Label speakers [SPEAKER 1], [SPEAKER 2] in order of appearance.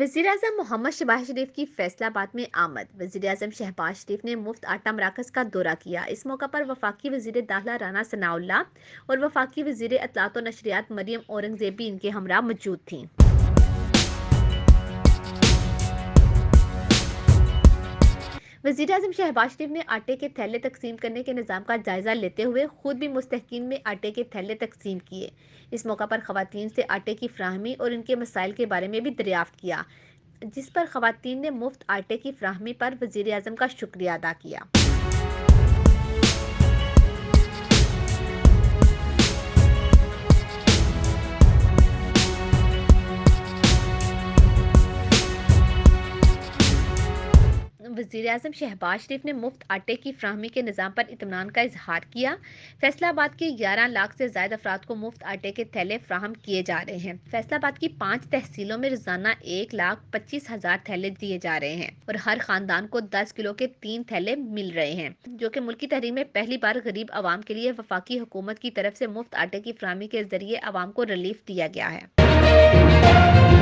[SPEAKER 1] वज़ीर-ए-आज़म मोहम्मद शहबाज शरीफ की फैसलाबाद में आमद। वज़ीर-ए-आज़म शहबाज शरीफ ने मुफ्त आटा मराकज़ का दौरा किया। इस मौका पर वफाकी वज़ीर दाखिला राना सनाउल्लाह और वफाकी वज़ीर इत्तलात और नशरियात मरियम औरंगज़ेब भी इनके हमरा मौजूद थीं। वज़ीर-ए-आज़म शहबाज शरीफ ने आटे के थैले तकसीम करने के निज़ाम का जायज़ा लेते हुए खुद भी मुस्तहकीन में आटे के थैले तकसीम किए। इस मौका पर ख़वातीन से आटे की फ्राहमी और इनके मसाइल के बारे में भी दरियाफ्त किया, जिस पर ख़वातीन ने मुफ्त आटे की फ्राहमी पर वज़ीर-ए-आज़म का शुक्रिया अदा किया। वज़ीर-ए-आज़म शहबाज शरीफ ने मुफ्त आटे की फ्राहमी के निज़ाम पर इत्मीनान का इजहार किया। फैसलाबाद के 11 लाख से ज़ायद अफराद को मुफ्त आटे के थैले फ्राहम किए जा रहे हैं। फैसलाबाद की 5 तहसीलों में रोजाना 1,25,000 थैले दिए जा रहे हैं और हर खानदान को 10 किलो के 3 थैले मिल रहे हैं, जो कि मुल्की तहरीक में पहली बार गरीब आवाम के लिए वफाकी हुकूमत की तरफ से मुफ्त आटे की फ्राहमी के जरिए आवाम को रिलीफ दिया गया है।